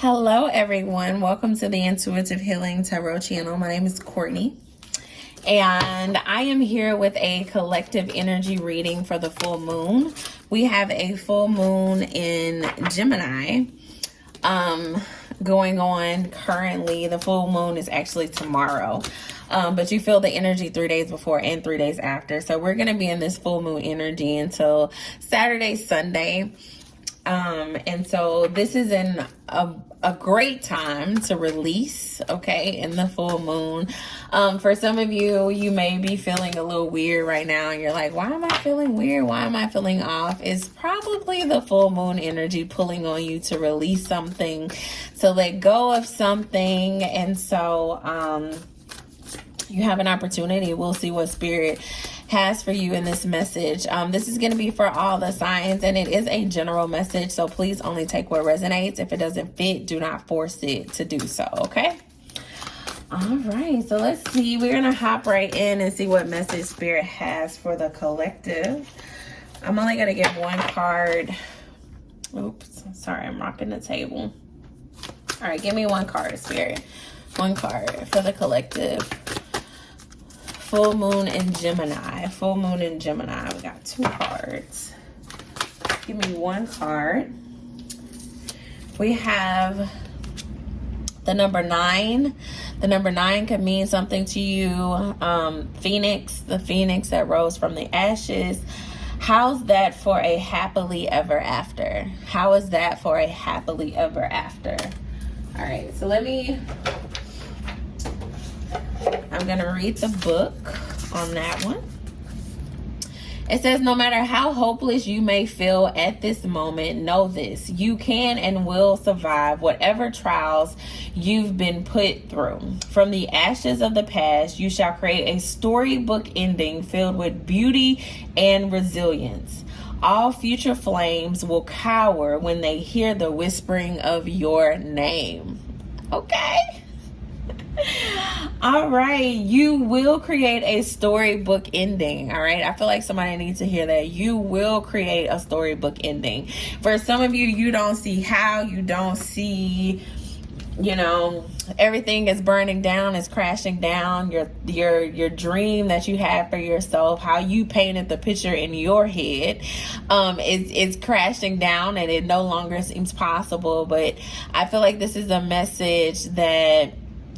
Hello everyone, welcome to the Intuitive Healing Tarot channel. My name is Courtney and I am here with a collective energy reading for the full moon. We have a full moon in Gemini going on currently. The full moon is actually tomorrow, but you feel the energy 3 days before and 3 days after. So we're going to be in this full moon energy until Saturday, Sunday. And so this is a great time to release, okay, in the full moon. For some of you, you may be feeling a little weird right now and you're like, why am I feeling weird? Why am I feeling off? It's probably the full moon energy pulling on you to release something, to let go of something. And so, you have an opportunity. We'll see what Spirit has for you in this message. This is going to be for all the signs, and it is a general message, so please only take what resonates. If it doesn't fit, do not force it to do so, okay? All right, so let's see. We're going to hop right in and see what message Spirit has for the collective. I'm only going to get one card. Oops, sorry, I'm rocking the table. All right, give me one card, Spirit. One card for the collective. Full moon in Gemini. Full moon in Gemini. We got 2 cards. Give me one card. We have the number 9. The number 9 could mean something to you. Phoenix, the phoenix that rose from the ashes. How's that for a happily ever after? How is that for a happily ever after? All right, so I'm going to read the book on that one. It says, no matter how hopeless you may feel at this moment, know this: you can and will survive whatever trials you've been put through. From the ashes of the past, you shall create a storybook ending filled with beauty and resilience. All future flames will cower when they hear the whispering of your name. Okay? All right, you will create a storybook ending. All right, I feel like somebody needs to hear that. You will create a storybook ending. For some of you, you don't see how, you don't see, everything is burning down, is crashing down. Your dream that you had for yourself, how you painted the picture in your head, is crashing down, and it no longer seems possible. But I feel like this is a message that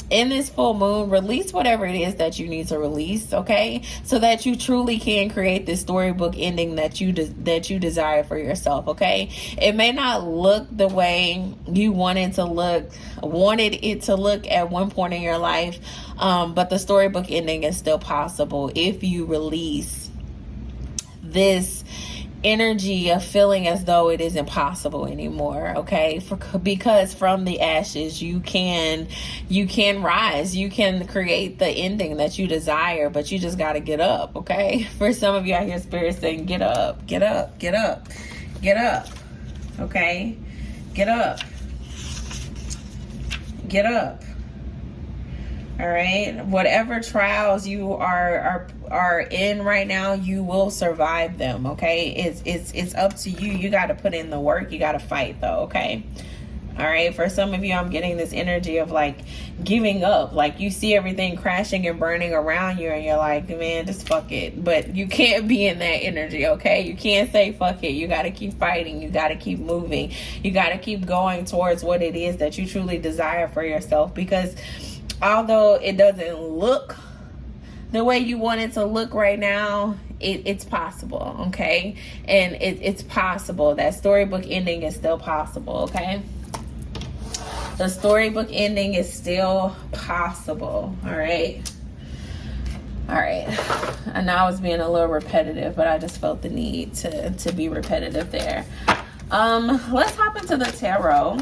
in this full moon, release whatever it is that you need to release, okay? So that you truly can create this storybook ending that you desire for yourself, okay? It may not look the way you wanted it to look at one point in your life, but the storybook ending is still possible if you release this energy of feeling as though it isn't possible anymore, okay? Because from the ashes you can rise, you can create the ending that you desire, but you just got to get up, okay? For some of you, I hear Spirit saying, get up, get up, get up, get up, okay? Get up, get up. All right, whatever trials you are in right now, you will survive them, okay? It's up to you. You got to put in the work. You got to fight though, okay? All right, for some of you, I'm getting this energy of like giving up. Like you see everything crashing and burning around you and you're like, man, just fuck it. But you can't be in that energy, okay? You can't say fuck it. You got to keep fighting. You got to keep moving. You got to keep going towards what it is that you truly desire for yourself, because although it doesn't look the way you want it to look right now, it's possible, okay? And it's possible. That storybook ending is still possible, okay? The storybook ending is still possible, all right? All right. I know I was being a little repetitive, but I just felt the need to be repetitive there. Let's hop into the tarot.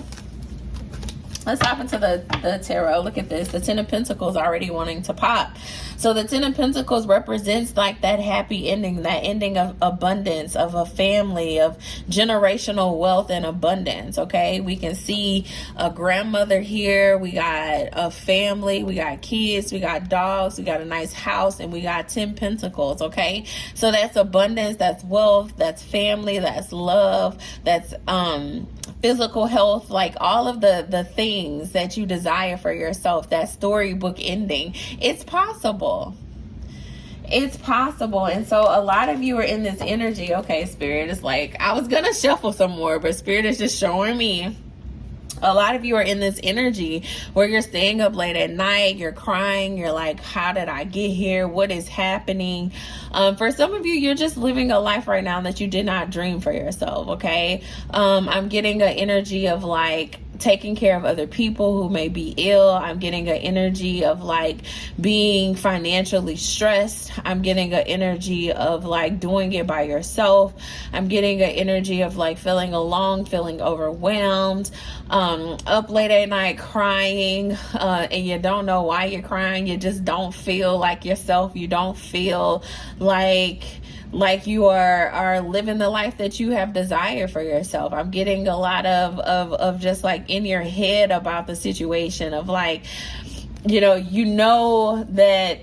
Let's hop into the tarot. Look at this. The 10 of Pentacles already wanting to pop. So the 10 of Pentacles represents like that happy ending, that ending of abundance, of a family, of generational wealth and abundance, okay? We can see a grandmother here. We got a family. We got kids. We got dogs. We got a nice house. And we got 10 Pentacles, okay? So that's abundance. That's wealth. That's family. That's love. That's physical health, like all of the things that you desire for yourself, that storybook ending, it's possible. It's possible. And so a lot of you are in this energy. Okay, Spirit is like, I was gonna shuffle some more, but Spirit is just showing me a lot of you are in this energy where you're staying up late at night, you're crying, you're like, how did I get here? What is happening? For some of you, you're just living a life right now that you did not dream for yourself, okay? I'm getting an energy of like taking care of other people who may be ill. I'm getting an energy of like being financially stressed. I'm getting an energy of like doing it by yourself. I'm getting an energy of like feeling alone, feeling overwhelmed, up late at night crying, and you don't know why you're crying. You just don't feel like yourself. You don't feel like you are living the life that you have desired for yourself. I'm getting a lot of just like in your head about the situation of like, you know that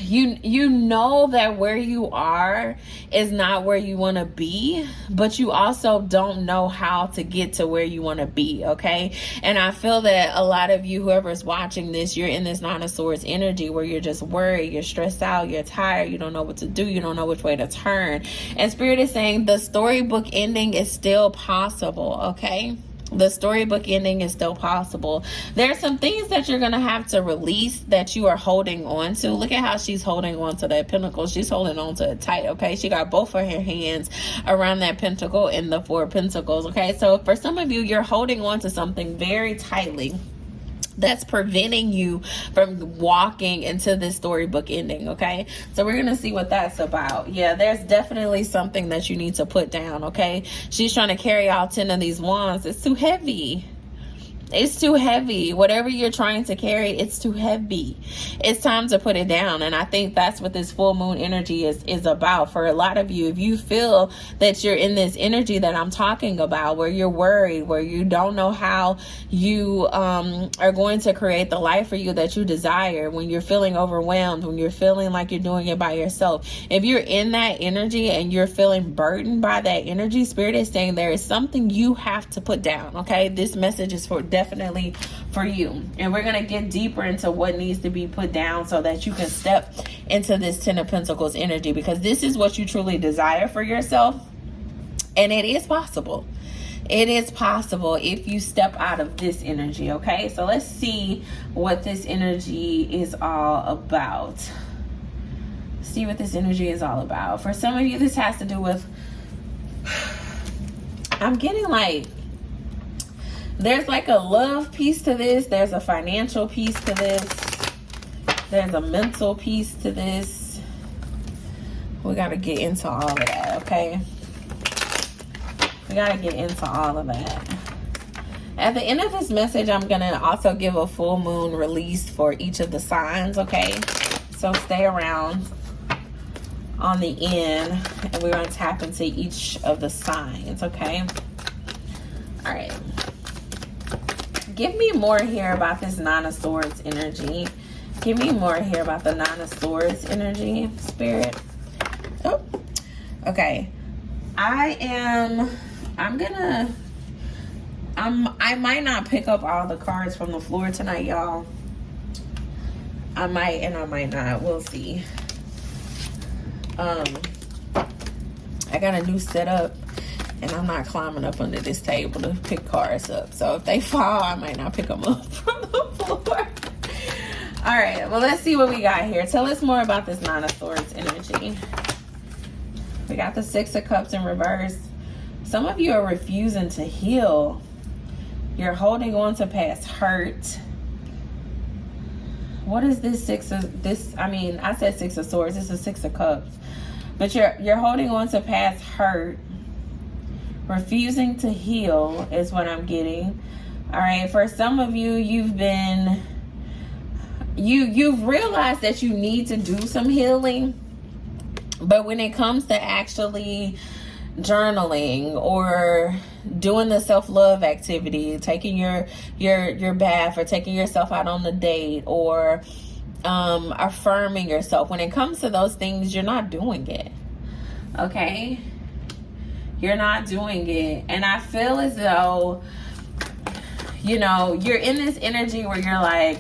you know that where you are is not where you want to be, but you also don't know how to get to where you want to be, okay? And I feel that a lot of you, whoever's watching this, you're in this Nine of Swords energy where you're just worried, you're stressed out, you're tired, you don't know what to do, you don't know which way to turn. And Spirit is saying the storybook ending is still possible, okay? The storybook ending is still possible. There are some things that you're going to have to release that you are holding on to. Look at how she's holding on to that pentacle. She's holding on to it tight, okay? She got both of her hands around that pentacle in the Four of Pentacles, okay? So for some of you, you're holding on to something very tightly that's preventing you from walking into this storybook ending, okay? So we're gonna see what that's about. Yeah, there's definitely something that you need to put down, okay? She's trying to carry all 10 of these wands. It's too heavy. It's too heavy. Whatever you're trying to carry, it's too heavy. It's time to put it down. And I think that's what this full moon energy is about. For a lot of you, if you feel that you're in this energy that I'm talking about, where you're worried, where you don't know how you are going to create the life for you that you desire, when you're feeling overwhelmed, when you're feeling like you're doing it by yourself, if you're in that energy and you're feeling burdened by that energy, Spirit is saying there is something you have to put down, okay? This message is definitely for you, and we're going to get deeper into what needs to be put down so that you can step into this 10 of Pentacles energy, because this is what you truly desire for yourself, and it is possible. It is possible if you step out of this energy, okay? So let's see what this energy is all about. See what this energy is all about. For some of you, this has to do with, I'm getting like, there's like a love piece to this. There's a financial piece to this. There's a mental piece to this. We got to get into all of that, okay? We got to get into all of that. At the end of this message, I'm going to also give a full moon release for each of the signs, okay? So stay around on the end, and we're going to tap into each of the signs, okay? All right. Give me more here about this Nine of Swords energy. Give me more here about the Nine of Swords energy, Spirit. Oh, okay. I might not pick up all the cards from the floor tonight, y'all. I might and I might not. We'll see. I got a new setup, and I'm not climbing up under this table to pick cards up. So if they fall, I might not pick them up from the floor. All right, well, let's see what we got here. Tell us more about this Nine of Swords energy. We got the Six of Cups in reverse. Some of you are refusing to heal. You're holding on to past hurt. What is this I said Six of Swords. This is Six of Cups. But you're holding on to past hurt. Refusing to heal is what I'm getting. All right, for some of you, you've realized that you need to do some healing, but when it comes to actually journaling or doing the self-love activity, taking your bath, or taking yourself out on a date, or affirming yourself, when it comes to those things, you're not doing it, okay? You're not doing it. And I feel as though, you know, you're in this energy where you're like,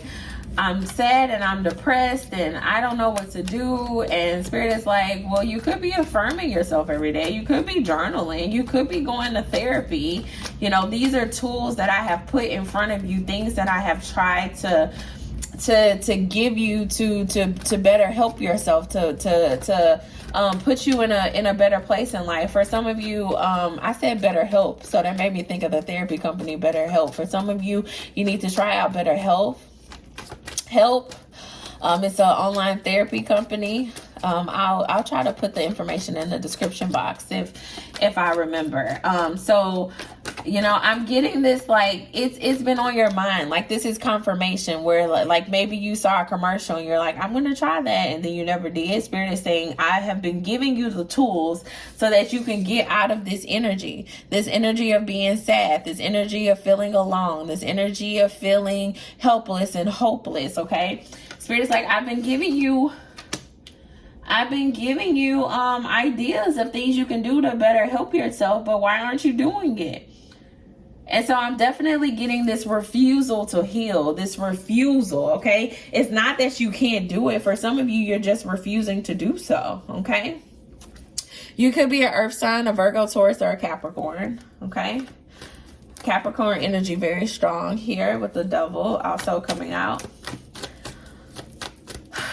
I'm sad and I'm depressed and I don't know what to do. And Spirit is like, well, you could be affirming yourself every day. You could be journaling. You could be going to therapy. You know, these are tools that I have put in front of you, things that I have tried to give you to better help yourself, to put you in a better place in life. For some of you, I said better help, so that made me think of the therapy company BetterHelp. For some of you, you need to try out BetterHelp. It's an online therapy company. I'll try to put the information in the description box if I remember. So, you know, I'm getting this, like, it's been on your mind. Like, this is confirmation where, like maybe you saw a commercial and you're like, I'm going to try that. And then you never did. Spirit is saying, I have been giving you the tools so that you can get out of this energy of being sad, this energy of feeling alone, this energy of feeling helpless and hopeless. Okay. Spirit is like, I've been giving you ideas of things you can do to better help yourself, but why aren't you doing it? And so I'm definitely getting this refusal to heal, this refusal, okay? It's not that you can't do it. For some of you, you're just refusing to do so, okay? You could be an earth sign, a Virgo, Taurus, or a Capricorn, okay? Capricorn energy very strong here with the devil also coming out.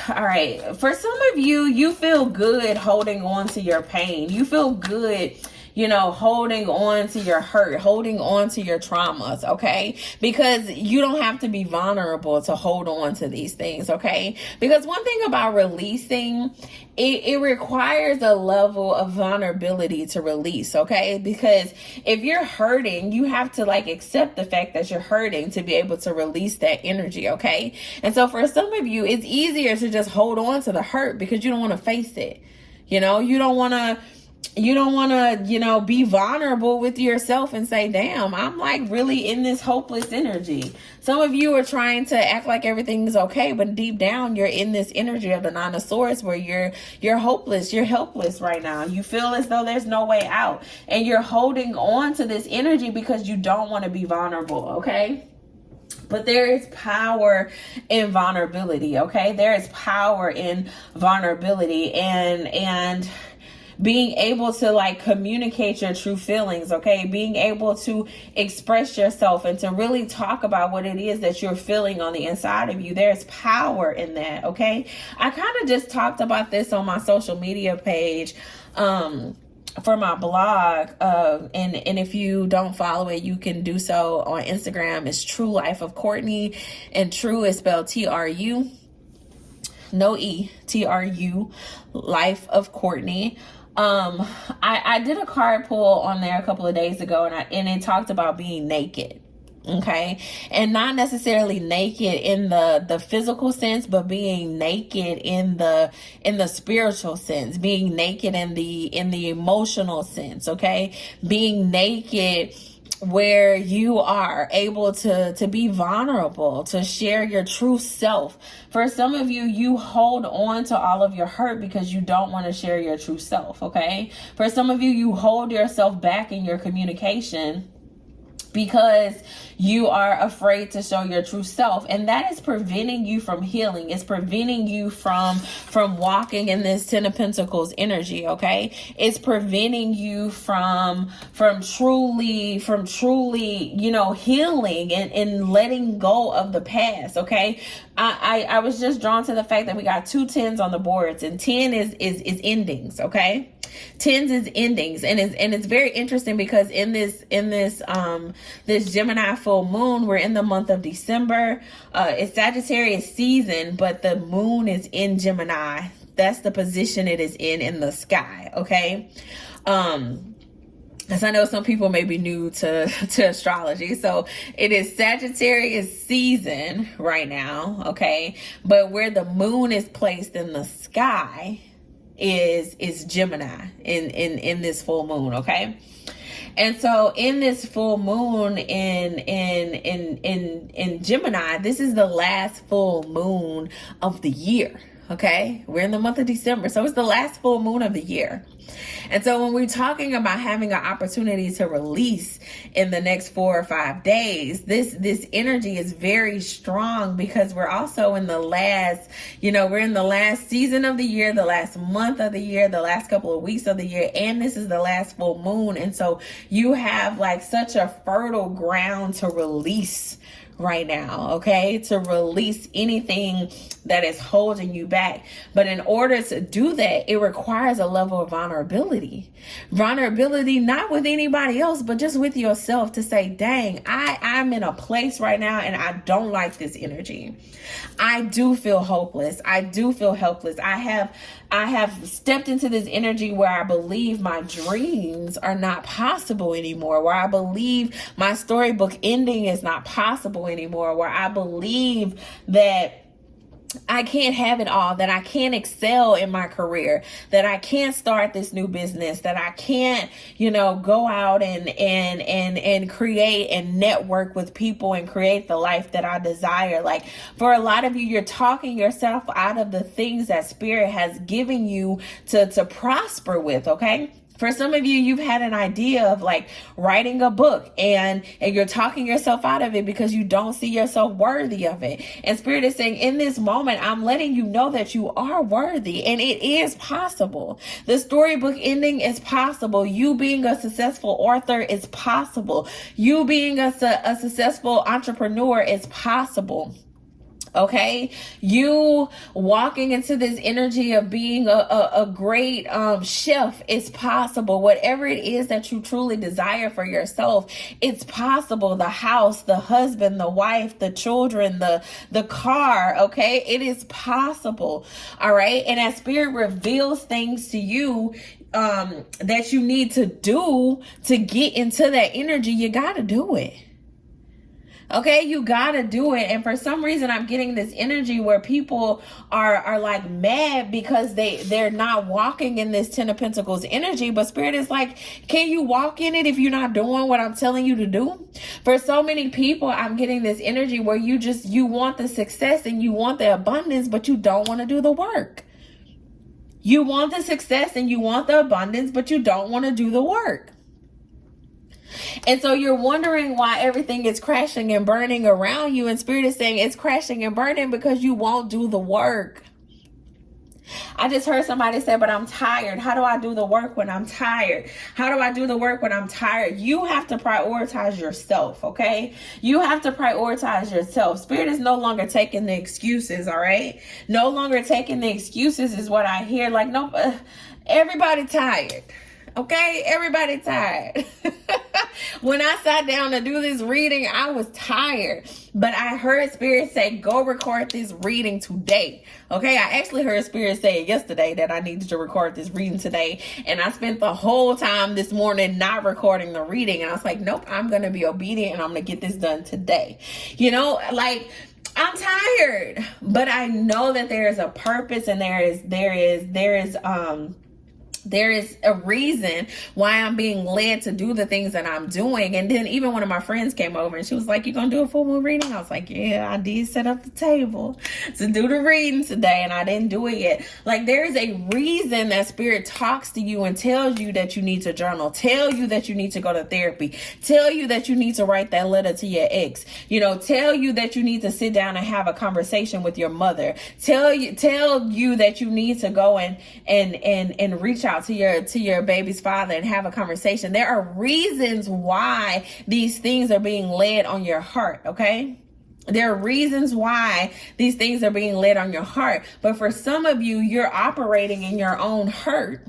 All right. For some of you, you feel good holding on to your pain. You feel good, you know, holding on to your hurt, holding on to your traumas, okay? Because you don't have to be vulnerable to hold on to these things, okay? Because one thing about releasing, it requires a level of vulnerability to release, okay? Because if you're hurting, you have to, like, accept the fact that you're hurting to be able to release that energy, okay? And so for some of you, it's easier to just hold on to the hurt because you don't want to face it. You know, you don't want to, you know, be vulnerable with yourself and say, damn, I'm like really in this hopeless energy. Some of you are trying to act like everything's okay, but deep down you're in this energy of the Nine of Swords where you're hopeless, you're helpless right now. You feel as though there's no way out, and you're holding on to this energy because you don't want to be vulnerable, okay? But there is power in vulnerability, okay? There is power in vulnerability and being able to, like, communicate your true feelings, okay? Being able to express yourself and to really talk about what it is that you're feeling on the inside of you. There's power in that, okay? I kind of just talked about this on my social media page for my blog, and if you don't follow it, you can do so on Instagram. It's Tru Life of Courtney, and Tru is spelled T-R-U, no E, T-R-U, Life of Courtney. I did a card pull on there a couple of days ago, and it talked about being naked. Okay. And not necessarily naked in the physical sense, but being naked in the spiritual sense, being naked in the emotional sense. Okay. Being naked where you are able to be vulnerable, to share your true self. For some of you, you hold on to all of your hurt because you don't want to share your true self. Okay. For some of you, you hold yourself back in your communication because you are afraid to show your true self, and that is preventing you from healing. It's preventing you from walking in this Ten of Pentacles energy, okay? It's preventing you from truly, you know, healing and letting go of the past, okay? I was just drawn to the fact that we got 2 tens on the boards, and 10 is endings, okay? Tens is endings, and it's very interesting because in this Gemini full moon, we're in the month of December. It's Sagittarius season, but the moon is in Gemini. That's the position it is in the sky. Okay. As I know some people may be new to astrology. So it is Sagittarius season right now. Okay. But where the moon is placed in the sky is Gemini in this full moon, okay? And so in this full moon in Gemini, this is the last full moon of the year, Okay, we're in the month of December, so it's the last full moon of the year. And so when we're talking about having an opportunity to release in the next 4 or 5 days, this energy is very strong, because we're also in the last, we're in the last season of the year, the last month of the year, the last couple of weeks of the year, and this is the last full moon. And so you have like such a fertile ground to release right now, okay? To release anything that is holding you back. But in order to do that, it requires a level of vulnerability. Vulnerability, not with anybody else, but just with yourself, to say, dang, I'm in a place right now and I don't like this energy. I do feel hopeless. I do feel helpless. I have stepped into this energy where I believe my dreams are not possible anymore, where I believe my storybook ending is not possible anymore, where I believe that I can't have it all, that I can't excel in my career, that I can't start this new business, that I can't, go out and create and network with people and create the life that I desire. Like, for a lot of you, you're talking yourself out of the things that Spirit has given you to prosper with, okay? For some of you, you've had an idea of like writing a book, and you're talking yourself out of it because you don't see yourself worthy of it. And Spirit is saying, in this moment, I'm letting you know that you are worthy, and it is possible. The storybook ending is possible. You being a successful author is possible. You being a successful entrepreneur is possible. Okay, you walking into this energy of being a great chef is possible. Whatever it is that you truly desire for yourself, it's possible. The house, the husband, the wife, the children, the car. Okay, it is possible. All right, and as Spirit reveals things to you that you need to do to get into that energy, you got to do it. Okay, you gotta do it. And for some reason, I'm getting this energy where people are like mad because they're not walking in this 10 of Pentacles energy. But Spirit is like, can you walk in it if you're not doing what I'm telling you to do? For so many people, I'm getting this energy where you want the success and you want the abundance, but you don't want to do the work. You want the success and you want the abundance, but you don't want to do the work. And so you're wondering why everything is crashing and burning around you. And Spirit is saying it's crashing and burning because you won't do the work. I just heard somebody say, but I'm tired. How do I do the work when I'm tired? How do I do the work when I'm tired? You have to prioritize yourself, okay? You have to prioritize yourself. Spirit is no longer taking the excuses, all right? No longer taking the excuses is what I hear. Like, no, everybody tired. Okay, everybody tired. When I sat down to do this reading, I was tired. But I heard Spirit say, go record this reading today. Okay, I actually heard Spirit say yesterday that I needed to record this reading today. And I spent the whole time this morning not recording the reading. And I was like, nope, I'm going to be obedient and I'm going to get this done today. I'm tired. But I know that there is a purpose and there is a reason why I'm being led to do the things that I'm doing. And then even one of my friends came over and she was like, you gonna do a full moon reading? I was like, yeah, I did set up the table to do the reading today and I didn't do it yet. Like, there is a reason that Spirit talks to you and tells you that you need to journal, tell you that you need to go to therapy, tell you that you need to write that letter to your ex, tell you that you need to sit down and have a conversation with your mother, tell you that you need to go and reach out to your baby's father and have a conversation. There are reasons why these things are being led on your heart, okay? There are reasons why these things are being led on your heart. But for some of you, you're operating in your own hurt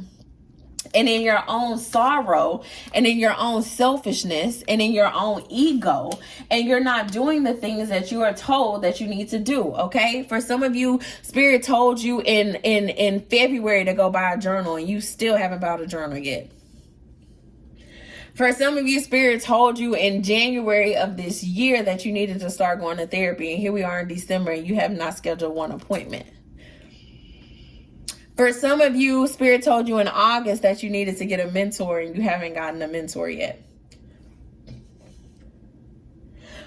and in your own sorrow and in your own selfishness and in your own ego, and you're not doing the things that you are told that you need to do. Okay, for some of you, Spirit told you in February to go buy a journal and you still haven't bought a journal yet. For some of you, Spirit told you in January of this year that you needed to start going to therapy, and here we are in December and you have not scheduled one appointment. For some of you, Spirit told you in August that you needed to get a mentor and you haven't gotten a mentor yet.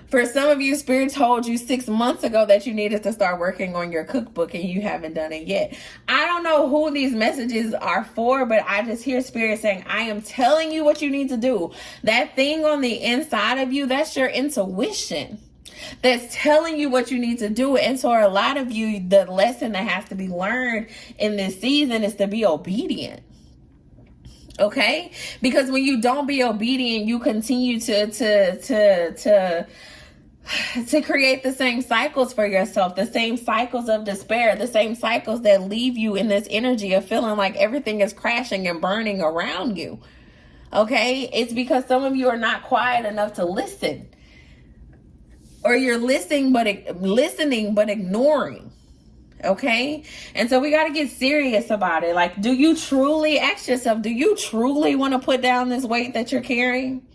For some of you, Spirit told you 6 months ago that you needed to start working on your cookbook and you haven't done it yet. I don't know who these messages are for, but I just hear Spirit saying, I am telling you what you need to do. That thing on the inside of you, that's your intuition that's telling you what you need to do. And so a lot of you, the lesson that has to be learned in this season is to be obedient. Okay? Because when you don't be obedient, you continue to create the same cycles for yourself, the same cycles of despair, the same cycles that leave you in this energy of feeling like everything is crashing and burning around you. Okay? It's because some of you are not quiet enough to listen. Or you're listening but ignoring. Okay? And so we got to get serious about it. Like, do you truly, ask yourself, do you truly want to put down this weight that you're carrying?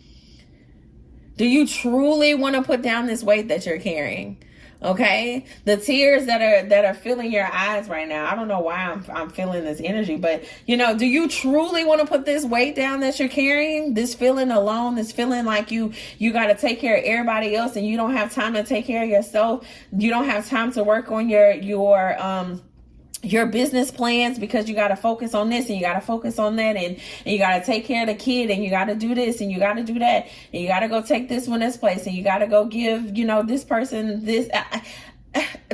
Do you truly want to put down this weight that you're carrying? Okay? The tears that are filling your eyes right now. I don't know why I'm feeling this energy, but do you truly want to put this weight down that you're carrying? This feeling alone, this feeling like you got to take care of everybody else and you don't have time to take care of yourself. You don't have time to work on your business plans because you got to focus on this and you got to focus on that and you got to take care of the kid and you got to do this and you got to do that and you got to go take this one this place and you got to go give this person this.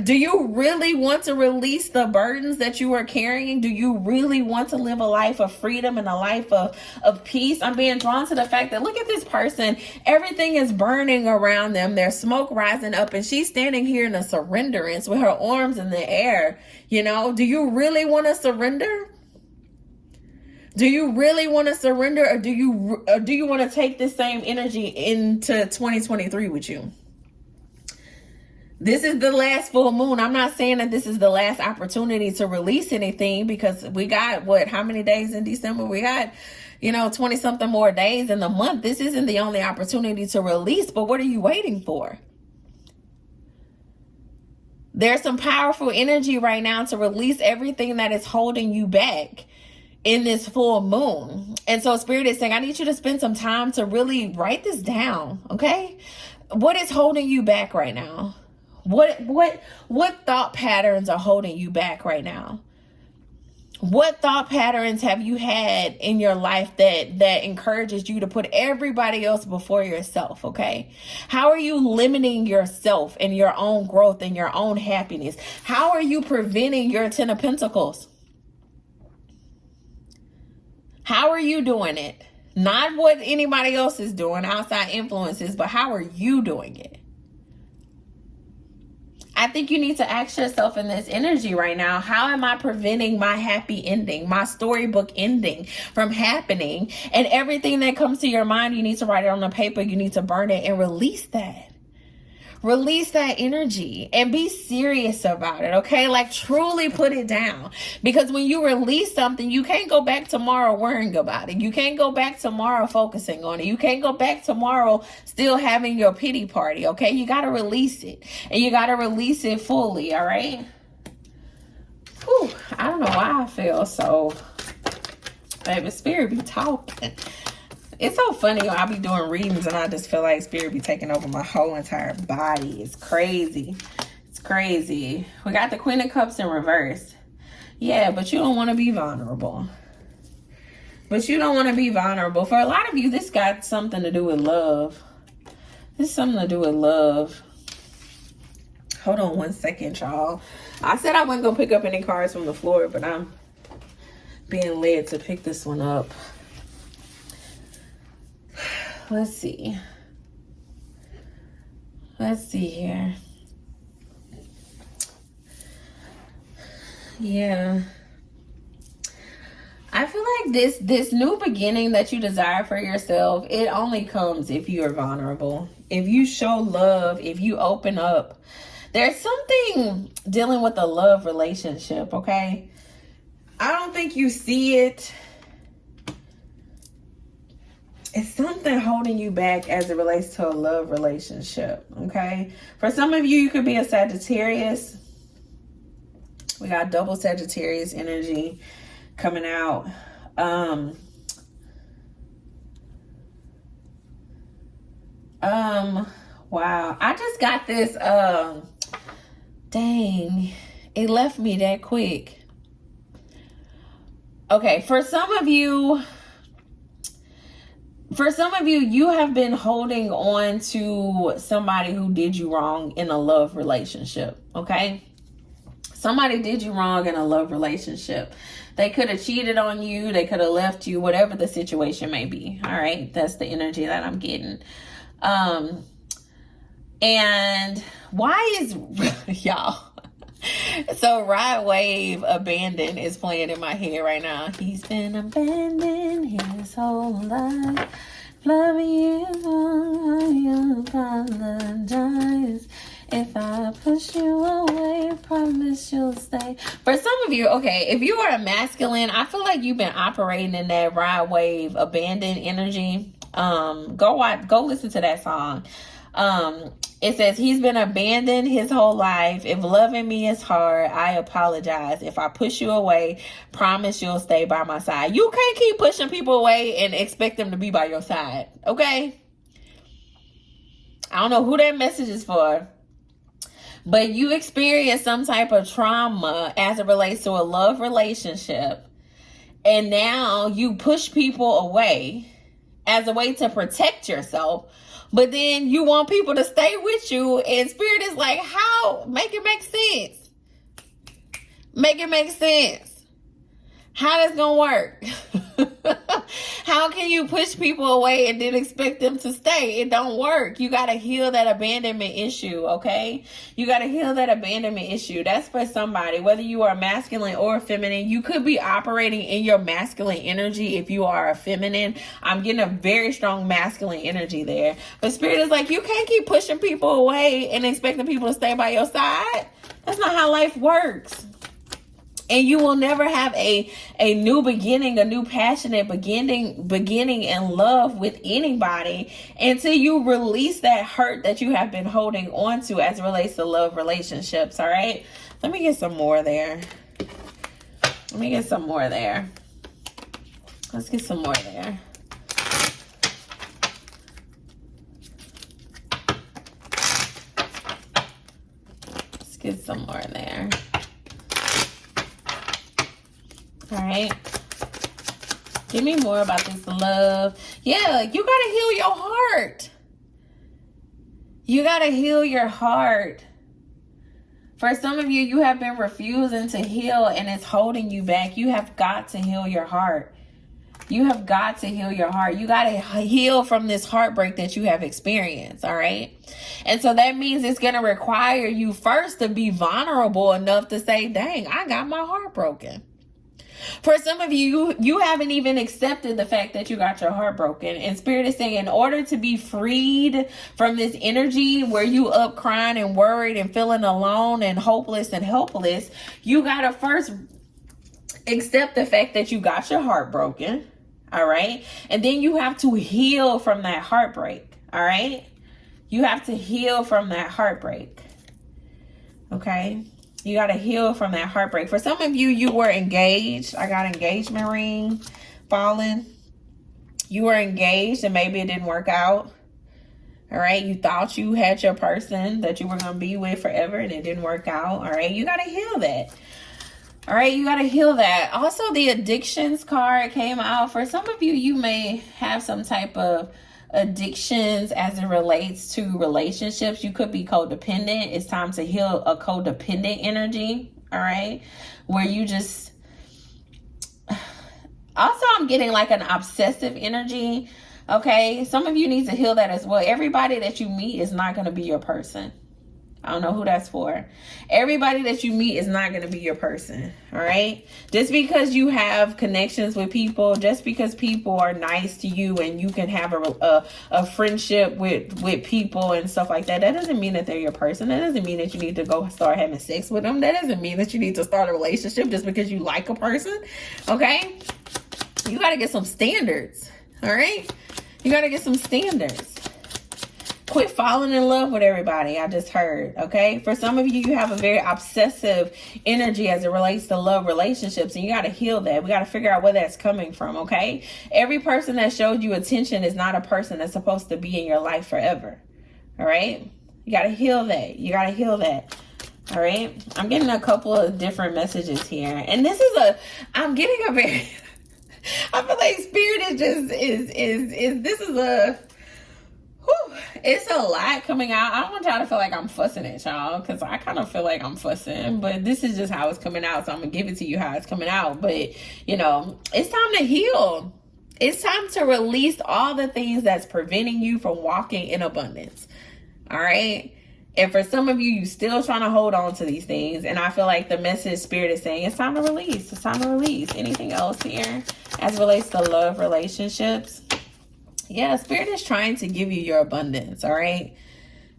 Do you really want to release the burdens that you are carrying? Do you really want to live a life of freedom and a life of peace? I'm being drawn to the fact that look at this person. Everything is burning around them. There's smoke rising up and she's standing here in a surrenderance with her arms in the air. Do you really want to surrender? Do you really want to surrender or do you want to take this same energy into 2023 with you? This is the last full moon. I'm not saying that this is the last opportunity to release anything because we got how many days in December? We got 20 something more days in the month. This isn't the only opportunity to release, but what are you waiting for? There's some powerful energy right now to release everything that is holding you back in this full moon. And so Spirit is saying, I need you to spend some time to really write this down. Okay. What is holding you back right now? What thought patterns are holding you back right now? What thought patterns have you had in your life that encourages you to put everybody else before yourself, okay? How are you limiting yourself and your own growth and your own happiness? How are you preventing your 10 of Pentacles? How are you doing it? Not what anybody else is doing, outside influences, but how are you doing it? I think you need to ask yourself in this energy right now, how am I preventing my happy ending, my storybook ending from happening? And everything that comes to your mind, you need to write it on the paper. You need to burn it and release that. Release that energy and be serious about it, okay? Like truly put it down. Because when you release something, you can't go back tomorrow worrying about it. You can't go back tomorrow focusing on it. You can't go back tomorrow still having your pity party, okay? You got to release it. And you got to release it fully, all right? Whew, I don't know why I feel so... Baby, Spirit be talking. It's so funny when I be doing readings and I just feel like Spirit be taking over my whole entire body. It's crazy. It's crazy. We got the Queen of Cups in reverse. Yeah, but you don't want to be vulnerable. But you don't want to be vulnerable. For a lot of you, this got something to do with love. This is something to do with love. Hold on one second, y'all. I said I wasn't going to pick up any cards from the floor, but I'm being led to pick this one up. Let's see. Let's see here. Yeah. I feel like this new beginning that you desire for yourself, it only comes if you are vulnerable. If you show love, if you open up. There's something dealing with a love relationship, okay? I don't think you see it. It's something holding you back as it relates to a love relationship, okay? For some of you, you could be a Sagittarius. We got double Sagittarius energy coming out. Wow. I just got this, dang, it left me that quick. Okay, for some of you, you have been holding on to somebody who did you wrong in a love relationship, okay? Somebody did you wrong in a love relationship. They could have cheated on you. They could have left you, whatever the situation may be, all right? That's the energy that I'm getting. And why is, y'all, so Ride Wave Abandon is playing in my head right now. He's been abandoned his whole life. Loving you apologize. If I push you away, promise you'll stay. For some of you, okay, if you are a masculine, I feel like you've been operating in that Ride Wave Abandon energy. Go listen to that song. It says, he's been abandoned his whole life. If loving me is hard, I apologize. If I push you away, promise you'll stay by my side. You can't keep pushing people away and expect them to be by your side, okay? I don't know who that message is for, but you experience some type of trauma as it relates to a love relationship, and now you push people away as a way to protect yourself. But then you want people to stay with you, and Spirit is like, how? Make it make sense. Make it make sense. How that's gonna work? How can you push people away and then expect them to stay? It don't work. You got to heal that abandonment issue, okay? You got to heal that abandonment issue. That's for somebody, whether you are masculine or feminine. You could be operating in your masculine energy if you are a feminine. I'm getting a very strong masculine energy there. But Spirit is like, you can't keep pushing people away and expecting people to stay by your side. That's not how life works. And you will never have a new beginning, a new passionate beginning in love with anybody until you release that hurt that you have been holding on to as it relates to love relationships, all right? Let me get some more there. Let's get some more there. Let's get some more there. All right. Give me more about this love. Yeah, you got to heal your heart. You got to heal your heart. For some of you, you have been refusing to heal and it's holding you back. You have got to heal your heart. You have got to heal your heart. You got to heal from this heartbreak that you have experienced, all right? And so that means it's going to require you first to be vulnerable enough to say, dang, I got my heart broken. For some of you, you haven't even accepted the fact that you got your heart broken. And Spirit is saying, in order to be freed from this energy where you up crying and worried and feeling alone and hopeless and helpless, you got to first accept the fact that you got your heart broken. All right. And then you have to heal from that heartbreak. All right. You have to heal from that heartbreak. Okay. You got to heal from that heartbreak. For some of you, you were engaged. I got engagement ring falling. You were engaged and maybe it didn't work out. All right. You thought you had your person that you were going to be with forever and it didn't work out. All right. You got to heal that. All right. You got to heal that. Also, the addictions card came out. For some of you, you may have some type of addictions as it relates to relationships. You could be codependent. It's time to heal a codependent energy. All right. Where you just, also I'm getting like an obsessive energy. Okay. Some of you need to heal that as well. Everybody that you meet is not going to be your person. I don't know who that's for. Everybody that you meet is not going to be your person. All right. Just because you have connections with people, just because people are nice to you and you can have a friendship with people and stuff like that, that doesn't mean that they're your person. That doesn't mean that you need to go start having sex with them. That doesn't mean that you need to start a relationship just because you like a person. Okay. You got to get some standards. All right. You got to get some standards. Quit falling in love with everybody. I just heard. Okay. For some of you, you have a very obsessive energy as it relates to love relationships, and you got to heal that. We got to figure out where that's coming from. Okay. Every person that showed you attention is not a person that's supposed to be in your life forever. All right. You got to heal that. You got to heal that. All right. I'm getting a couple of different messages here. And this is I'm getting a very, I feel like spirit is just, this is it's a lot coming out. I don't want y'all to feel like I'm fussing at y'all, because I kind of feel like I'm fussing, but this is just how it's coming out. So I'm going to give it to you how it's coming out. But, you know, it's time to heal. It's time to release all the things that's preventing you from walking in abundance. All right. And for some of you, you still trying to hold on to these things. And I feel like the message spirit is saying it's time to release. It's time to release. Anything else here as it relates to love, relationships? Yeah, spirit is trying to give you your abundance, all right?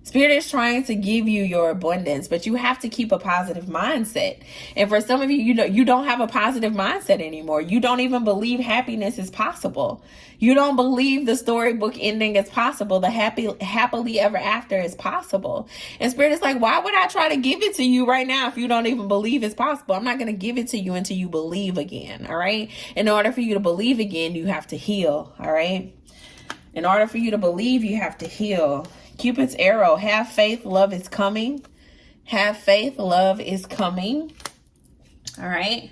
Spirit is trying to give you your abundance, but you have to keep a positive mindset. And for some of you, you don't have a positive mindset anymore. You don't even believe happiness is possible. You don't believe the storybook ending is possible. The happily ever after is possible. And spirit is like, why would I try to give it to you right now if you don't even believe it's possible? I'm not going to give it to you until you believe again, all right? In order for you to believe again, you have to heal, all right? In order for you to believe, you have to heal. Cupid's arrow, have faith, love is coming. Have faith, love is coming. All right.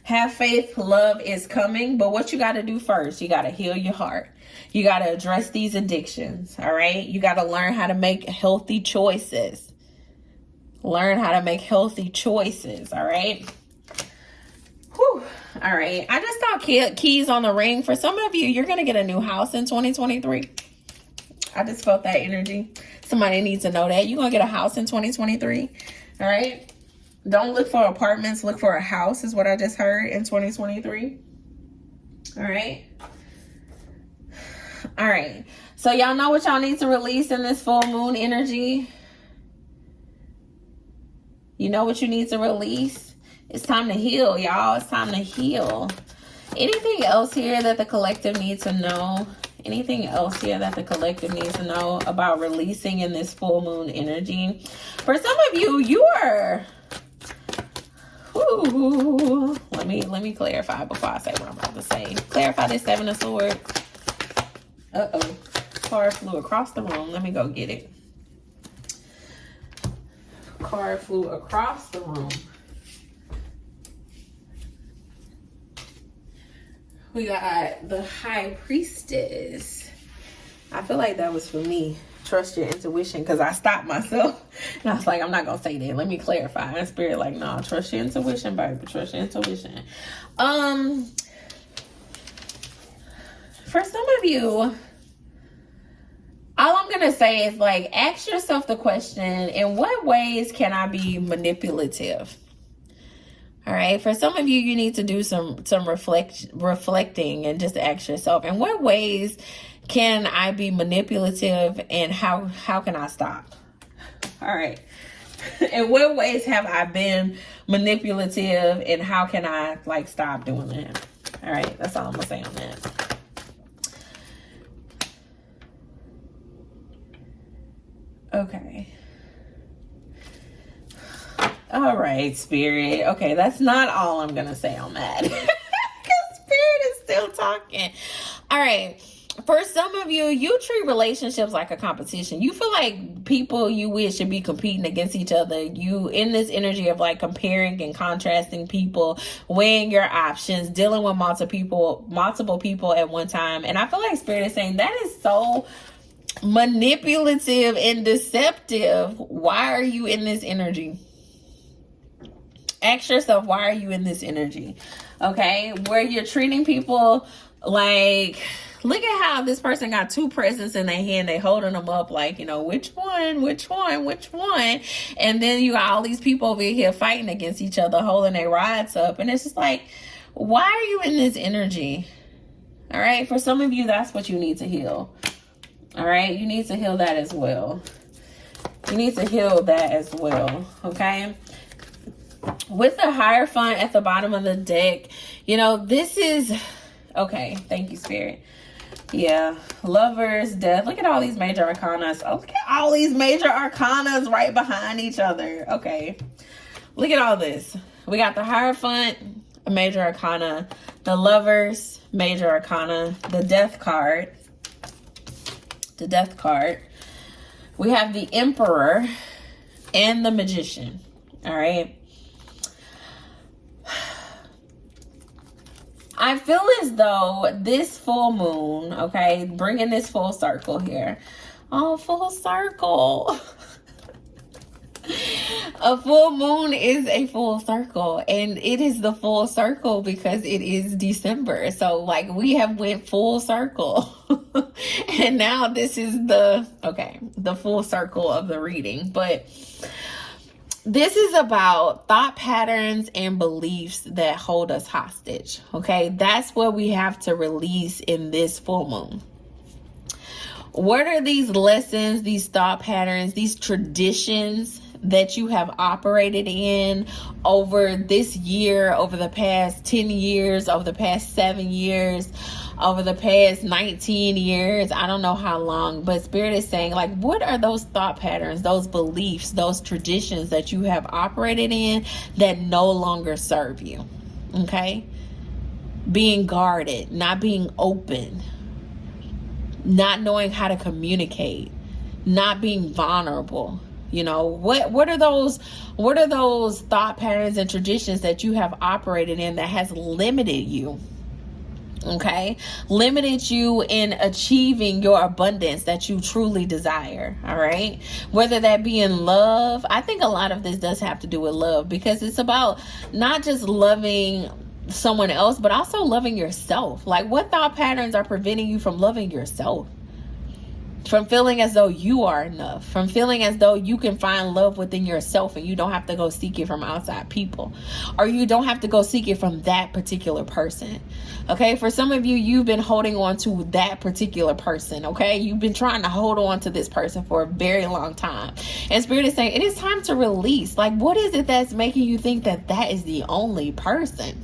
Have faith, love is coming. But what you got to do first, you got to heal your heart. You got to address these addictions. All right. You got to learn how to make healthy choices. Learn how to make healthy choices. All right. Whew. All right. I just saw keys on the ring. For some of you, you're going to get a new house in 2023. I just felt that energy. Somebody needs to know that. You're going to get a house in 2023. All right. Don't look for apartments. Look for a house is what I just heard in 2023. All right. All right. So y'all know what y'all need to release in this full moon energy. You know what you need to release. It's time to heal, y'all. It's time to heal. Anything else here that the collective needs to know? Anything else here that the collective needs to know about releasing in this full moon energy? For some of you, you are... Ooh, let me clarify before I say what I'm about to say. Clarify this Seven of Swords. Uh-oh. Card flew across the room. Let me go get it. Card flew across the room. We got the High Priestess. I feel like that was for me. Trust your intuition, because I stopped myself and I was like, I'm not gonna say that. Let me clarify. And spirit like, no, trust your intuition, baby. Trust your intuition. For some of you, all I'm gonna say is like, ask yourself the question, in what ways can I be manipulative? All right. For some of you, you need to do some reflecting and just ask yourself, in what ways can I be manipulative, and how can I stop? All right. In what ways have I been manipulative, and how can I like stop doing that? All right. That's all I'm gonna say on that. Okay. All right, spirit. Okay, that's not all I'm gonna say on that. Because spirit is still talking. All right. For some of you, you treat relationships like a competition. You feel like people you with should be competing against each other. You in this energy of like comparing and contrasting people, weighing your options, dealing with multiple people at one time. And I feel like spirit is saying that is so manipulative and deceptive. Why are you in this energy? Ask yourself, why are you in this energy? Okay, where you're treating people like, look at how this person got two presents in their hand. They holding them up like, you know, which one? And then you got all these people over here fighting against each other, holding their rides up. And it's just like, why are you in this energy? All right, for some of you, that's what you need to heal. All right, you need to heal that as well. You need to heal that as well, okay? With the Hierophant at the bottom of the deck, you know, this is... Okay, thank you, Spirit. Yeah, Lovers, Death. Look at all these major arcanas. Oh, look at all these major arcanas right behind each other. Okay, look at all this. We got the Hierophant, a major arcana. The Lovers, major arcana. The Death card. The Death card. We have the Emperor and the Magician. All right. I feel as though this full moon, okay, bringing this full circle here. Oh, full circle. A full moon is a full circle, and it is the full circle because it is December. So like we have went full circle. And now this is the full circle of the reading. But this is about thought patterns and beliefs that hold us hostage. Okay, that's what we have to release in this full moon. What are these lessons, these thought patterns, these traditions that you have operated in over this year, over the past 10 years, over the past 7 years, over the past 19 years? I don't know how long, but Spirit is saying, like, what are those thought patterns, those beliefs, those traditions that you have operated in that no longer serve you? Okay? Being guarded, not being open, not knowing how to communicate, not being vulnerable. You know, what are those thought patterns and traditions that you have operated in that has limited you? Okay, limited you in achieving your abundance that you truly desire. All right, whether that be in love. I think a lot of this does have to do with love, because it's about not just loving someone else, but also loving yourself. Like, what thought patterns are preventing you from loving yourself? From feeling as though you are enough, from feeling as though you can find love within yourself and you don't have to go seek it from outside people, or you don't have to go seek it from that particular person. Okay, for some of you, you've been holding on to that particular person. Okay, you've been trying to hold on to this person for a very long time, and Spirit is saying it is time to release. Like, what is it that's making you think that that is the only person?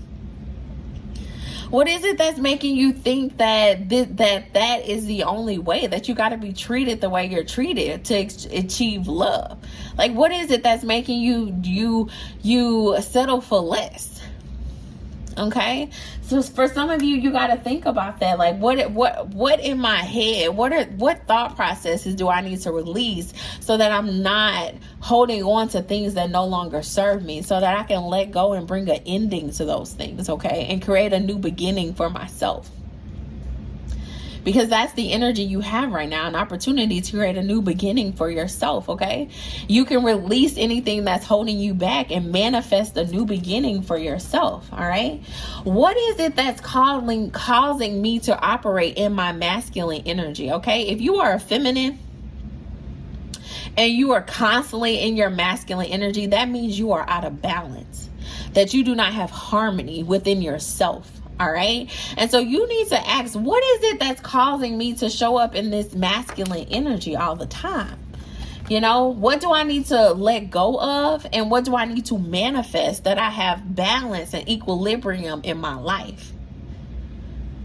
What is it that's making you think that that is the only way, that you got to be treated the way you're treated to achieve love? Like, what is it that's making you settle for less? Okay, so for some of you, you got to think about that. Like, what in my head, what thought processes do I need to release so that I'm not holding on to things that no longer serve me, so that I can let go and bring an ending to those things, okay, and create a new beginning for myself. Because that's the energy you have right now, an opportunity to create a new beginning for yourself, okay? You can release anything that's holding you back and manifest a new beginning for yourself, all right? What is it that's causing me to operate in my masculine energy, okay? If you are a feminine and you are constantly in your masculine energy, that means you are out of balance, that you do not have harmony within yourself. All right. And so you need to ask, what is it that's causing me to show up in this masculine energy all the time? You know, what do I need to let go of? And what do I need to manifest that I have balance and equilibrium in my life?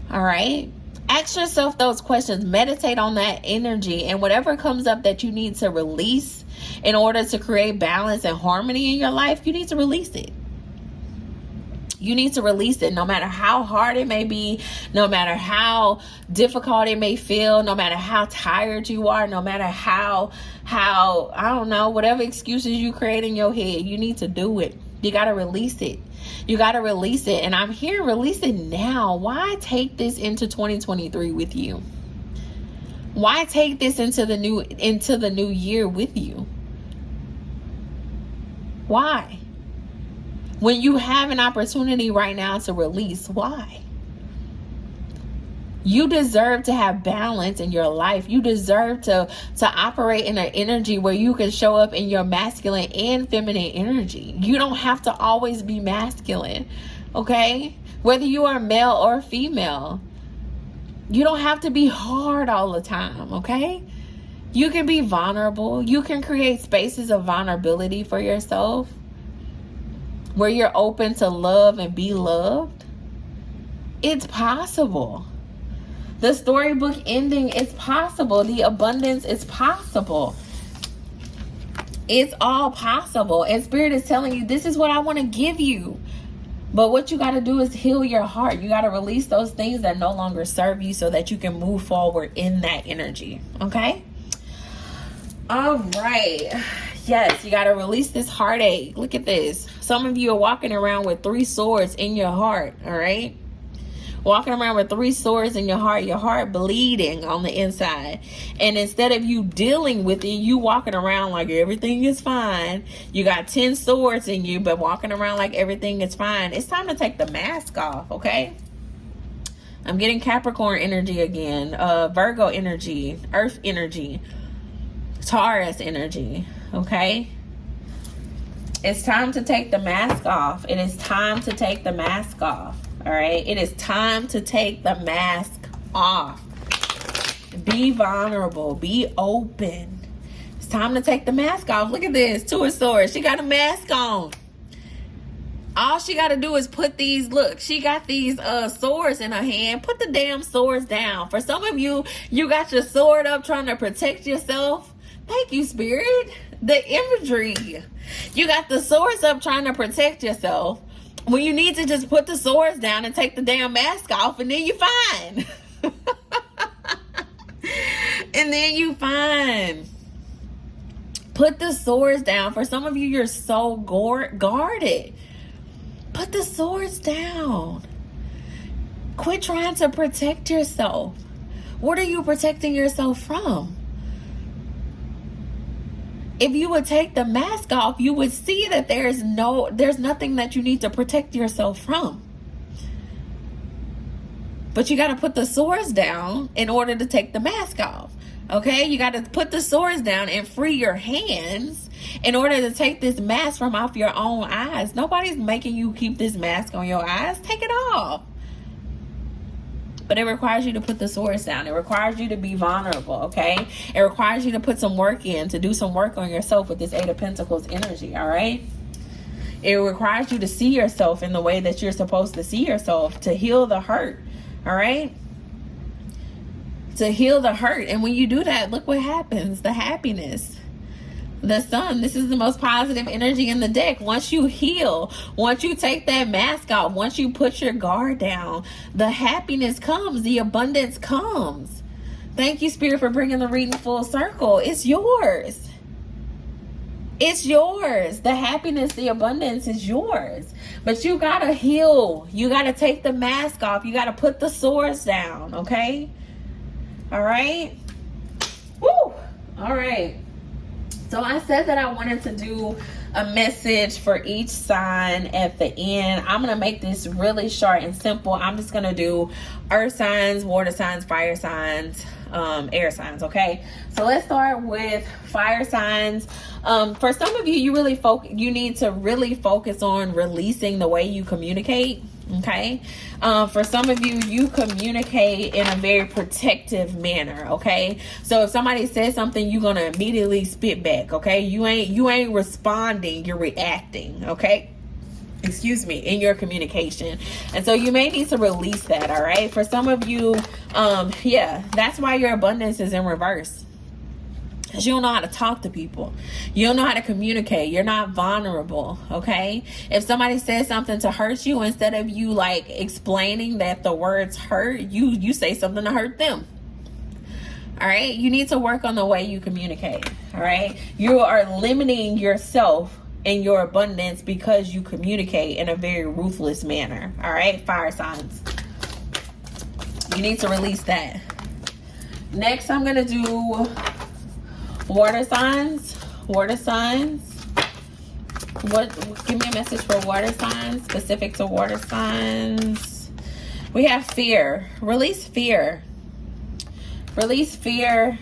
All right. Ask yourself those questions. Meditate on that energy. And whatever comes up that you need to release in order to create balance and harmony in your life, you need to release it. You need to release it, no matter how hard it may be, no matter how difficult it may feel, no matter how tired you are, no matter how I don't know, whatever excuses you create in your head, you need to do it. You got to release it. You got to release it. And I'm here, release it now. Why take this into 2023 with you? Why take this into the new year with you? Why? When you have an opportunity right now to release, why? You deserve to have balance in your life. You deserve to operate in an energy where you can show up in your masculine and feminine energy. You don't have to always be masculine, okay? Whether you are male or female, you don't have to be hard all the time, okay? You can be vulnerable. You can create spaces of vulnerability for yourself, where you're open to love and be loved. It's possible. The storybook ending is possible. The abundance is possible. It's all possible. And Spirit is telling you, this is what I want to give you. But what you got to do is heal your heart. You got to release those things that no longer serve you so that you can move forward in that energy. Okay? All right. Yes, you got to release this heartache. Look at this. Some of you are walking around with 3 swords in your heart, all right? Walking around with 3 swords in your heart bleeding on the inside. And instead of you dealing with it, you walking around like everything is fine. You got 10 swords in you, but walking around like everything is fine. It's time to take the mask off, okay? I'm getting Capricorn energy again, Virgo energy, Earth energy, Taurus energy, okay? It's time to take the mask off. It is time to take the mask off, all right? It is time to take the mask off. Be vulnerable. Be open. It's time to take the mask off. Look at this, 2 of Swords. She got a mask on. All she got to do is put these, look, she got these swords in her hand. Put the damn swords down. For some of you, you got your sword up trying to protect yourself. Thank you, Spirit. The imagery. You got the swords up trying to protect yourself when you need to just put the swords down and take the damn mask off, and then you're fine. And then you fine. Put the swords down. For some of you, you're so guarded. Put the swords down. Quit trying to protect yourself. What are you protecting yourself from? If you would take the mask off, you would see that there's nothing that you need to protect yourself from. But you got to put the swords down in order to take the mask off. Okay? You got to put the swords down and free your hands in order to take this mask from off your own eyes. Nobody's making you keep this mask on your eyes. Take it off. But it requires you to put the swords down. It requires you to be vulnerable, okay? It requires you to put some work in, to do some work on yourself with this 8 of Pentacles energy, all right? It requires you to see yourself in the way that you're supposed to see yourself, to heal the hurt, all right? To heal the hurt. And when you do that, look what happens. The happiness. The Sun. This is the most positive energy in the deck. Once you heal, once you take that mask off, once you put your guard down, the happiness comes, the abundance comes. Thank you, Spirit, for bringing the reading full circle. It's yours. It's yours. The happiness, the abundance is yours. But you gotta heal. You gotta take the mask off. You gotta put the swords down, okay? All right? Woo! All right. So I said that I wanted to do a message for each sign at the end. I'm going to make this really short and simple. I'm just going to do earth signs, water signs, fire signs, air signs, okay? So let's start with fire signs. For some of you, you need to really focus on releasing the way you communicate. Okay, for some of you, you communicate in a very protective manner. Okay, so if somebody says something, you're gonna immediately spit back. Okay, you ain't responding, you're reacting. Okay, excuse me, in your communication. And so you may need to release that. All right, for some of you, yeah, that's why your abundance is in reverse. Because you don't know how to talk to people. You don't know how to communicate. You're not vulnerable, okay? If somebody says something to hurt you, instead of you like explaining that the words hurt, you say something to hurt them. All right? You need to work on the way you communicate, all right? You are limiting yourself and your abundance because you communicate in a very ruthless manner, all right? Fire signs. You need to release that. Next, I'm going to do water signs. Water signs. Give me a message for water signs, specific to water signs. We have fear. Release fear. Release fear.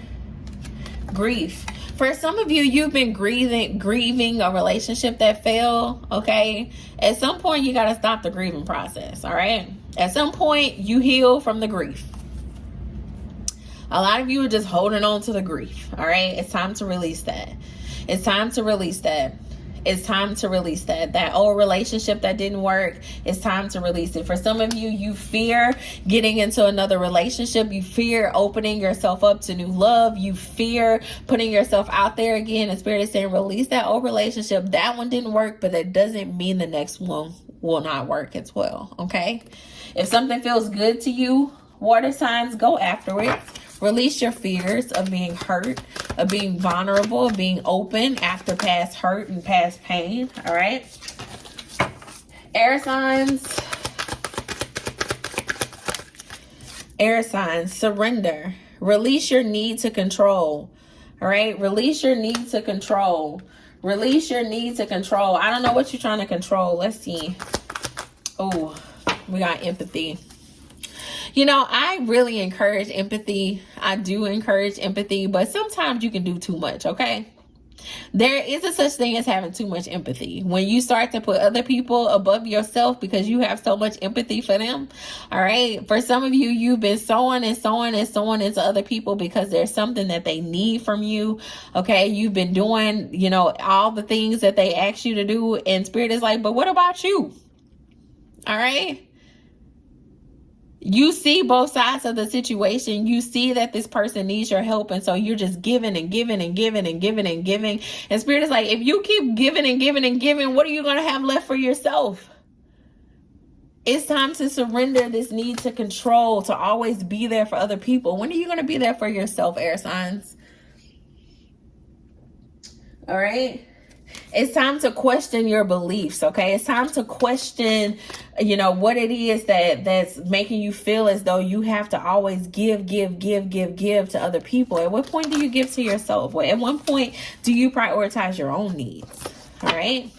Grief. For some of you, you've been grieving a relationship that failed, okay? At some point, you got to stop the grieving process, all right? At some point, you heal from the grief. A lot of you are just holding on to the grief, all right? It's time to release that. It's time to release that. It's time to release that. That old relationship that didn't work, it's time to release it. For some of you, you fear getting into another relationship. You fear opening yourself up to new love. You fear putting yourself out there again. And Spirit is saying, release that old relationship. That one didn't work, but that doesn't mean the next one will not work as well, okay? If something feels good to you, water signs, go after it. Release your fears of being hurt, of being vulnerable, of being open after past hurt and past pain. All right. Air signs. Air signs, surrender. Release your need to control. All right. Release your need to control. Release your need to control. I don't know what you're trying to control. Let's see. Oh, we got empathy. You know, I really encourage empathy. I do encourage empathy, but sometimes you can do too much, okay? There is a such thing as having too much empathy. When you start to put other people above yourself because you have so much empathy for them, all right? For some of you, you've been sowing and sowing and sowing into other people because there's something that they need from you, okay? You've been doing, you know, all the things that they ask you to do, and Spirit is like, but what about you? All right? You see both sides of the situation. You see that this person needs your help. And so you're just giving and giving and giving and giving and giving. And Spirit is like, if you keep giving and giving and giving, what are you going to have left for yourself? It's time to surrender this need to control, to always be there for other people. When are you going to be there for yourself, air signs? All right. It's time to question your beliefs, okay? It's time to question, you know, what it is that's making you feel as though you have to always give to other people. At what point do you give to yourself? Well, at one point, do you prioritize your own needs? All right?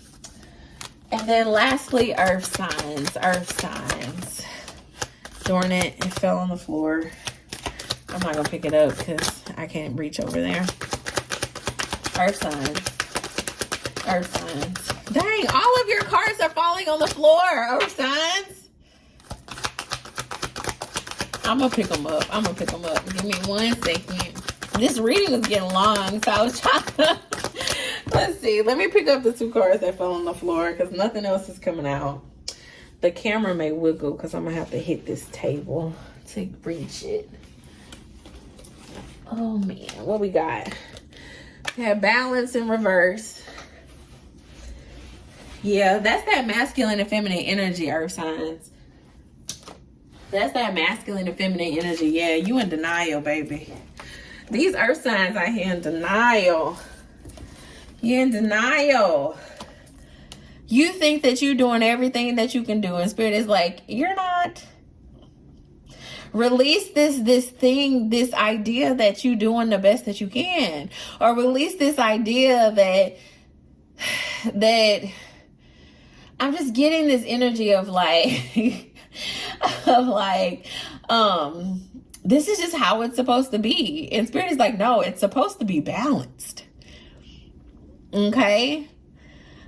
And then lastly, earth signs. Earth signs. Darn it, it fell on the floor. I'm not going to pick it up because I can't reach over there. Earth signs. Earth signs. Dang, all of your cards are falling on the floor, earth signs. I'm going to pick them up. Give me 1 second. This reading is getting long, so I was trying to... Let's see. Let me pick up the 2 cards that fell on the floor because nothing else is coming out. The camera may wiggle because I'm going to have to hit this table to reach it. Oh, man. What we got? We have balance in reverse. Yeah, that's that masculine and feminine energy, earth signs. That's that masculine and feminine energy. Yeah, you in denial, baby. These earth signs out here in denial. You're in denial. You think that you're doing everything that you can do, and Spirit is like, you're not. Release this thing, this idea that you're doing the best that you can. Or release this idea that I'm just getting this energy of like, this is just how it's supposed to be. And Spirit is like, no, it's supposed to be balanced. Okay?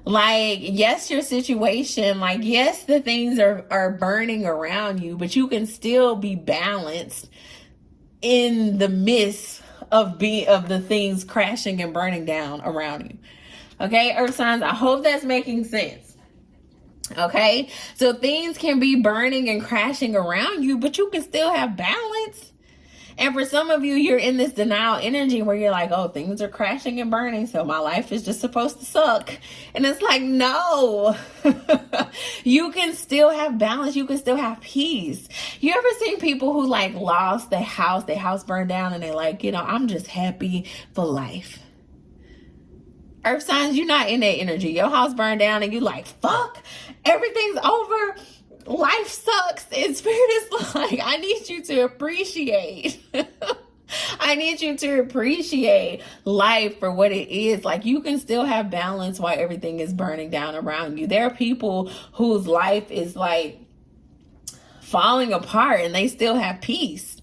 Like, yes, your situation, like, yes, the things are burning around you, but you can still be balanced in the midst of the things crashing and burning down around you. Okay, earth signs, I hope that's making sense. Okay, so things can be burning and crashing around you, but you can still have balance. And for some of you, you're in this denial energy where you're like, oh, things are crashing and burning, so my life is just supposed to suck. And it's like, no, you can still have balance. You can still have peace. You ever seen people who like lost their house burned down, and they're like, you know, I'm just happy for life. Earth signs, you're not in that energy. Your house burned down and you like, fuck, everything's over. Life sucks. And Spirit is like, I need you to appreciate. I need you to appreciate life for what it is. Like, you can still have balance while everything is burning down around you. There are people whose life is like falling apart and they still have peace.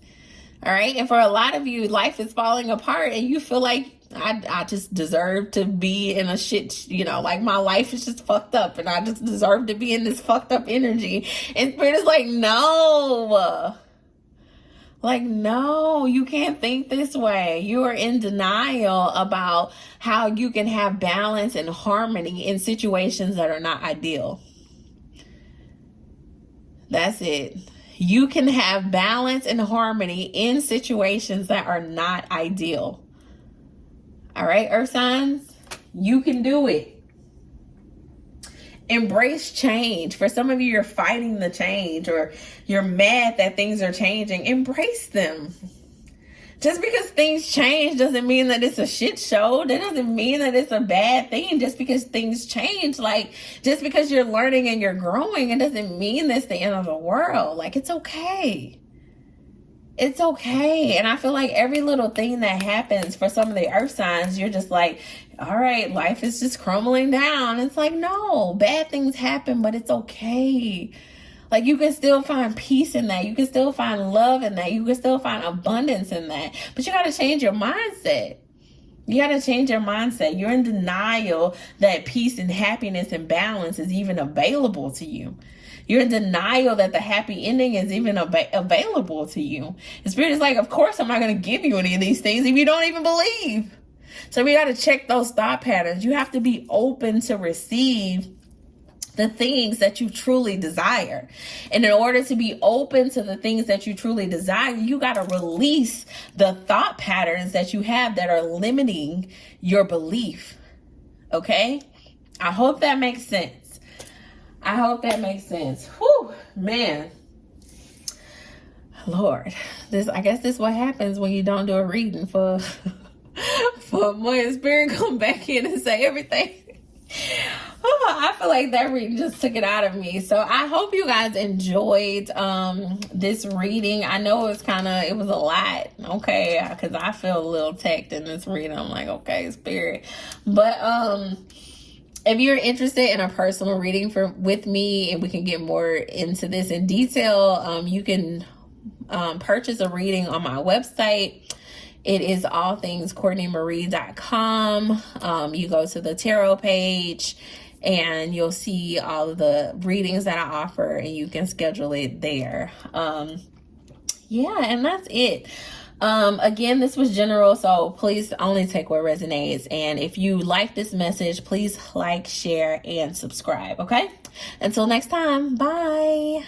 All right. And for a lot of you, life is falling apart and you feel like, I just deserve to be in a shit, you know, like my life is just fucked up and I just deserve to be in this fucked up energy. And Spirit is like, no. Like, no, you can't think this way. You are in denial about how you can have balance and harmony in situations that are not ideal. That's it. You can have balance and harmony in situations that are not ideal. All right, earth signs, you can do it. Embrace change. For some of you, you're fighting the change or you're mad that things are changing. Embrace them. Just because things change doesn't mean that it's a shit show. That doesn't mean that it's a bad thing. Just because things change, like, just because you're learning and you're growing, it doesn't mean that's the end of the world. Like, it's okay. It's okay. And I feel like every little thing that happens for some of the earth signs, you're just like, all right, life is just crumbling down. It's like, no, bad things happen, but it's okay. Like, you can still find peace in that. You can still find love in that. You can still find abundance in that. But you got to change your mindset. You got to change your mindset. You're in denial that peace and happiness and balance is even available to you. You're in denial that the happy ending is even available to you. The Spirit is like, of course I'm not going to give you any of these things if you don't even believe. So we got to check those thought patterns. You have to be open to receive the things that you truly desire. And in order to be open to the things that you truly desire, you got to release the thought patterns that you have that are limiting your belief. Okay? I hope that makes sense. I hope that makes sense. Whew, man. Lord, I guess this is what happens when you don't do a reading for more Spirit come back in and say everything. I feel like that reading just took it out of me. So I hope you guys enjoyed this reading. I know it was a lot, okay, because I feel a little attacked in this reading. I'm like, okay, Spirit. But if you're interested in a personal reading with me, and we can get more into this in detail, you can purchase a reading on my website. It is allthingscourtneymarie.com. You go to the tarot page and you'll see all of the readings that I offer, and you can schedule it there. Yeah, and that's it. Again, this was general, so please only take what resonates. And if you like this message, please like, share, and subscribe. Okay? Until next time, bye.